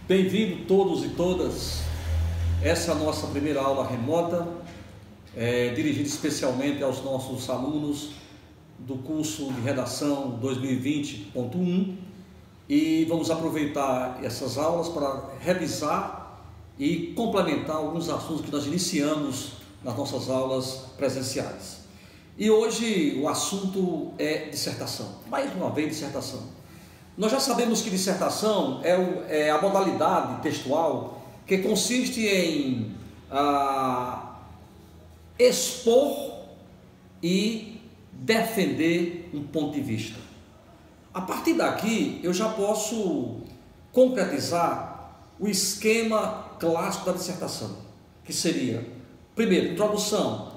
Bem-vindo todos e todas. Essa é a nossa primeira aula remota, dirigida especialmente aos nossos alunos do curso de redação 2020.1, e vamos aproveitar essas aulas para revisar e complementar alguns assuntos que nós iniciamos nas nossas aulas presenciais. E hoje o assunto é dissertação, mais uma vez dissertação. Nós já sabemos que dissertação é a modalidade textual que consiste em expor e defender um ponto de vista. A partir daqui eu já posso concretizar o esquema clássico da dissertação, que seria, primeiro, introdução,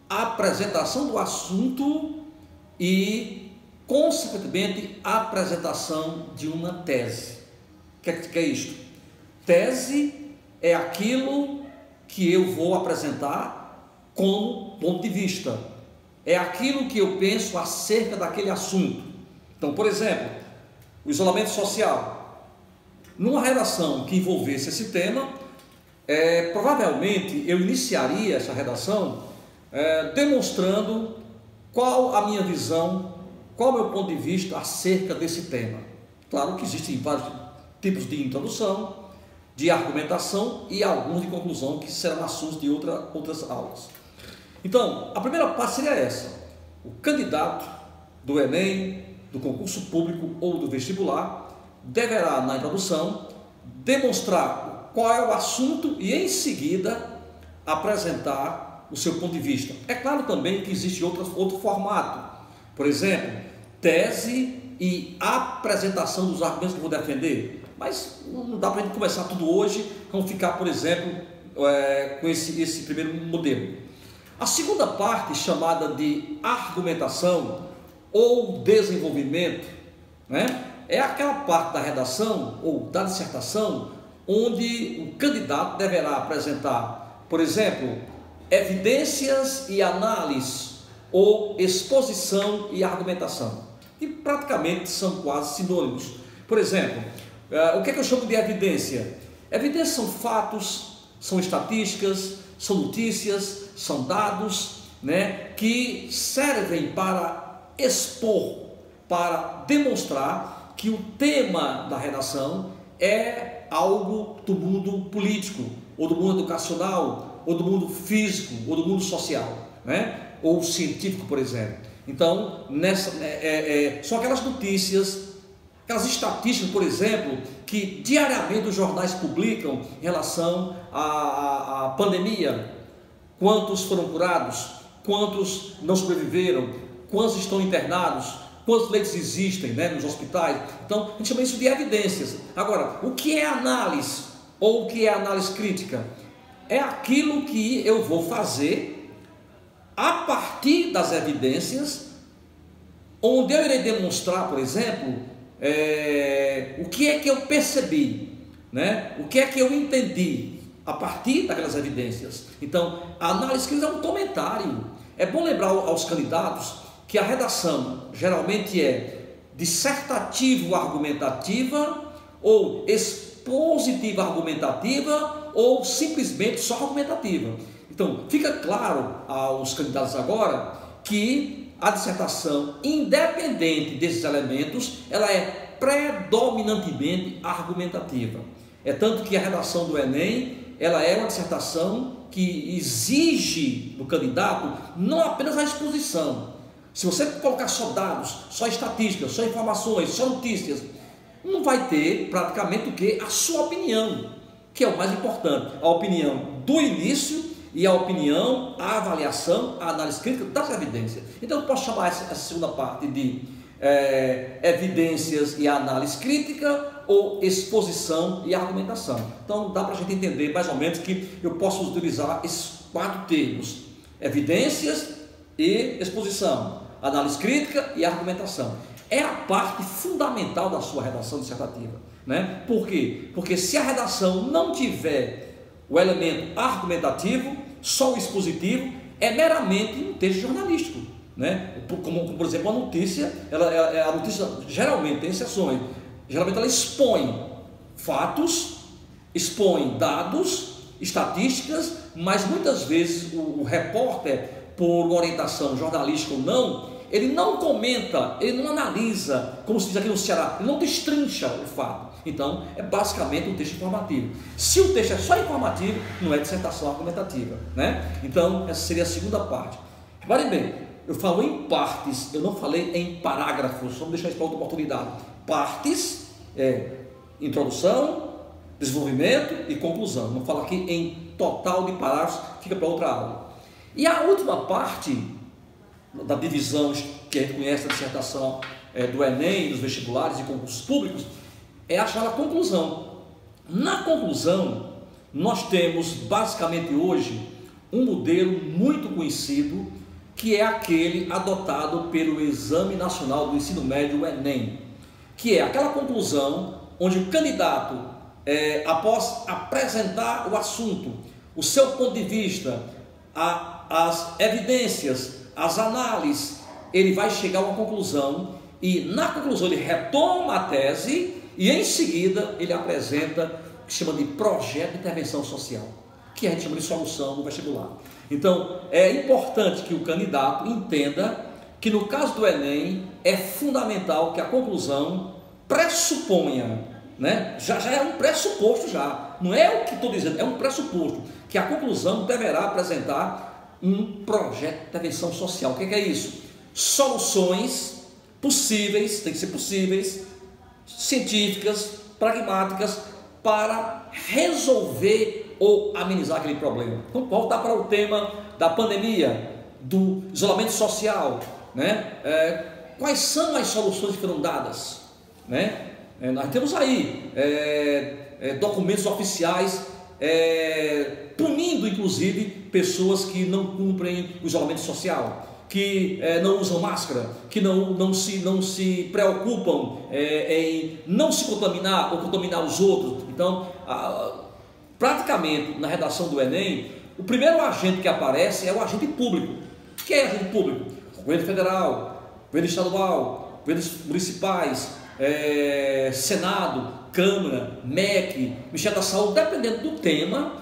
apresentação do assunto e, consequentemente, a apresentação de uma tese. O que é isto? Tese é aquilo que eu vou apresentar como ponto de vista. É aquilo que eu penso acerca daquele assunto. Então, por exemplo, o isolamento social. Numa redação que envolvesse esse tema, provavelmente eu iniciaria essa redação demonstrando qual a minha visão, qual o meu ponto de vista acerca desse tema. Claro que existem vários tipos de introdução, de argumentação e alguns de conclusão, que serão assuntos de outras aulas. Então, a primeira parte seria essa: o candidato do Enem, do concurso público ou do vestibular, deverá, na introdução, demonstrar qual é o assunto e, em seguida, apresentar o seu ponto de vista. É claro também que existe outro formato, por exemplo, tese e apresentação dos argumentos que eu vou defender, mas não dá para a gente começar tudo hoje, vamos ficar, por exemplo, com esse primeiro modelo. A segunda parte, chamada de argumentação ou desenvolvimento, né, é aquela parte da redação ou da dissertação onde o candidato deverá apresentar, por exemplo, evidências e análise, ou exposição e argumentação, que praticamente são quase sinônimos. Por exemplo, o que é que eu chamo de evidência? Evidências são fatos, são estatísticas, são notícias, são dados, né, que servem para expor, para demonstrar que o tema da redação é algo do mundo político, ou do mundo educacional, ou do mundo físico, ou do mundo social, né? Ou científico, por exemplo. Então, são aquelas notícias, aquelas estatísticas, por exemplo, que diariamente os jornais publicam em relação à pandemia. Quantos foram curados, quantos não sobreviveram, quantos estão internados, quantos leitos existem, né, nos hospitais. Então, a gente chama isso de evidências. Agora, o que é análise, ou o que é análise crítica? É aquilo que eu vou fazer a partir das evidências, onde eu irei demonstrar, por exemplo, o que é que eu percebi, né? O que é que eu entendi a partir daquelas evidências. Então, a análise crítica é um comentário. É bom lembrar aos candidatos que a redação geralmente é dissertativo-argumentativa ou expositiva-argumentativa ou simplesmente só argumentativa. Então, fica claro aos candidatos agora que a dissertação, independente desses elementos, ela é predominantemente argumentativa. É tanto que a redação do Enem, ela é uma dissertação que exige do candidato não apenas a exposição. Se você colocar só dados, só estatísticas, só informações, só notícias, não vai ter praticamente o que? A sua opinião, que é o mais importante, a opinião do início e a opinião, a avaliação, a análise crítica das evidências. Então eu posso chamar essa segunda parte de evidências e análise crítica ou exposição e argumentação. Então dá para a gente entender mais ou menos que eu posso utilizar esses 4 termos: evidências e exposição, análise crítica e argumentação. É a parte fundamental da sua redação dissertativa, né? Por quê? Porque se a redação não tiver o elemento argumentativo, só o expositivo, é meramente um texto jornalístico, né? Como por exemplo, a notícia, a notícia geralmente tem exceções, geralmente ela expõe fatos expõe dados, estatísticas, mas muitas vezes o repórter, por orientação jornalística ou não, ele não comenta, ele não analisa, como se diz aqui no Ceará, ele não destrincha o fato. Então, é basicamente um texto informativo. Se o texto é só informativo, não é dissertação argumentativa, né? Então, essa seria a segunda parte. Reparem bem, eu falo em partes, eu não falei em parágrafos, vamos deixar isso para outra oportunidade. Partes, introdução, desenvolvimento e conclusão. Vamos falar aqui em total de parágrafos, fica para outra aula. E a última parte da divisão que a gente conhece da dissertação do Enem, dos vestibulares e concursos públicos, é a chamada conclusão. Na conclusão, nós temos basicamente hoje um modelo muito conhecido, que é aquele adotado pelo Exame Nacional do Ensino Médio, o Enem, que é aquela conclusão onde o candidato, após apresentar o assunto, o seu ponto de vista, as evidências, as análises, ele vai chegar a uma conclusão e na conclusão ele retoma a tese e em seguida ele apresenta o que chama de projeto de intervenção social, que a gente chama de solução no vestibular. Então é importante que o candidato entenda que no caso do Enem é fundamental que a conclusão pressuponha, né? Já é um pressuposto, já não é o que estou dizendo, é um pressuposto que a conclusão deverá apresentar um projeto de intervenção social. O que é isso? Soluções possíveis, tem que ser possíveis, científicas, pragmáticas, para resolver ou amenizar aquele problema. Vamos voltar para o tema da pandemia, do isolamento social, né? Quais são as soluções que foram dadas, né? Nós temos aí documentos oficiais punindo inclusive pessoas que não cumprem o isolamento social, que não usam máscara, que não se preocupam em não se contaminar ou contaminar os outros. Então, praticamente na redação do Enem, o primeiro agente que aparece é o agente público. O que é agente público? Governo federal, governo estadual, governos municipais, Senado, Câmara, MEC, Ministério da Saúde, dependendo do tema.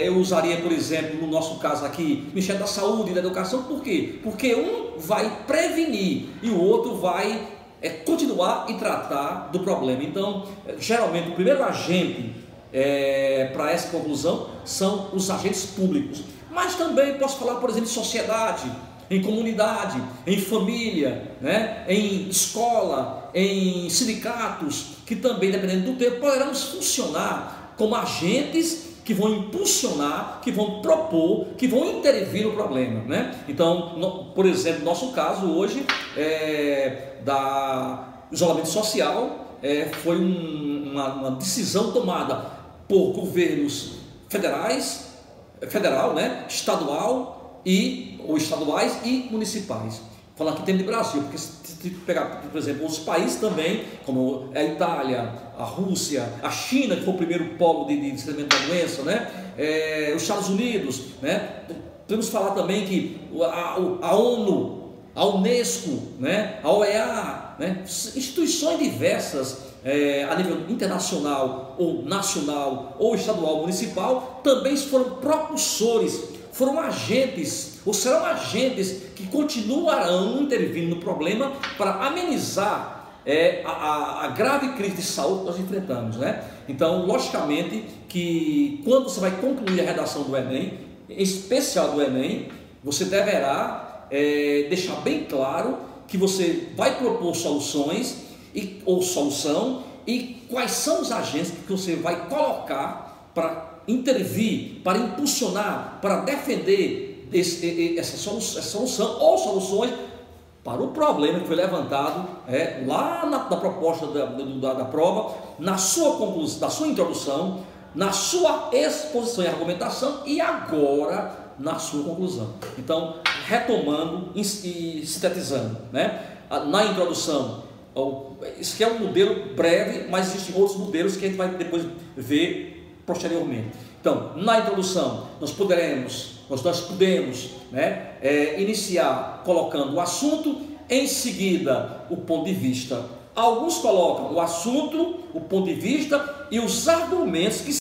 Eu usaria, por exemplo, no nosso caso aqui, Ministério da Saúde e da Educação. Por quê? Porque um vai prevenir e o outro vai continuar e tratar do problema. Então, geralmente, o primeiro agente para essa conclusão são os agentes públicos. Mas também posso falar, por exemplo, em sociedade, em comunidade, em família, né? Em escola, em sindicatos, que também, dependendo do tempo, poderão funcionar como agentes que vão impulsionar, que vão propor, que vão intervir no problema, né? Então, por exemplo, no nosso caso hoje, da isolamento social, foi uma decisão tomada por governos federal, né? Estaduais e municipais. Falar aqui tem de Brasil, porque se pegar, por exemplo, os países também, como a Itália, a Rússia, a China, que foi o primeiro polo de disseminação da doença, né? Os Estados Unidos, né? Podemos falar também que a ONU, a Unesco, né? A OEA, né? Instituições diversas a nível internacional, ou nacional, ou estadual, municipal, também foram propulsores, foram agentes, ou serão agentes que continuarão intervindo no problema para amenizar a grave crise de saúde que nós enfrentamos, né? Então, logicamente que quando você vai concluir a redação do Enem, em especial do Enem, você deverá deixar bem claro que você vai propor soluções ou solução e quais são os agentes que você vai colocar para intervir, para impulsionar, para defender essa solução ou soluções para o problema que foi levantado lá na proposta da prova, na sua conclusão, na sua introdução, na sua exposição e argumentação e agora na sua conclusão. Então, retomando e sintetizando, né? Na introdução, isso aqui é um modelo breve, mas existem outros modelos que a gente vai depois ver posteriormente. Então, na introdução, nós podemos, né, iniciar colocando o assunto, em seguida o ponto de vista. Alguns colocam o assunto, o ponto de vista e os argumentos que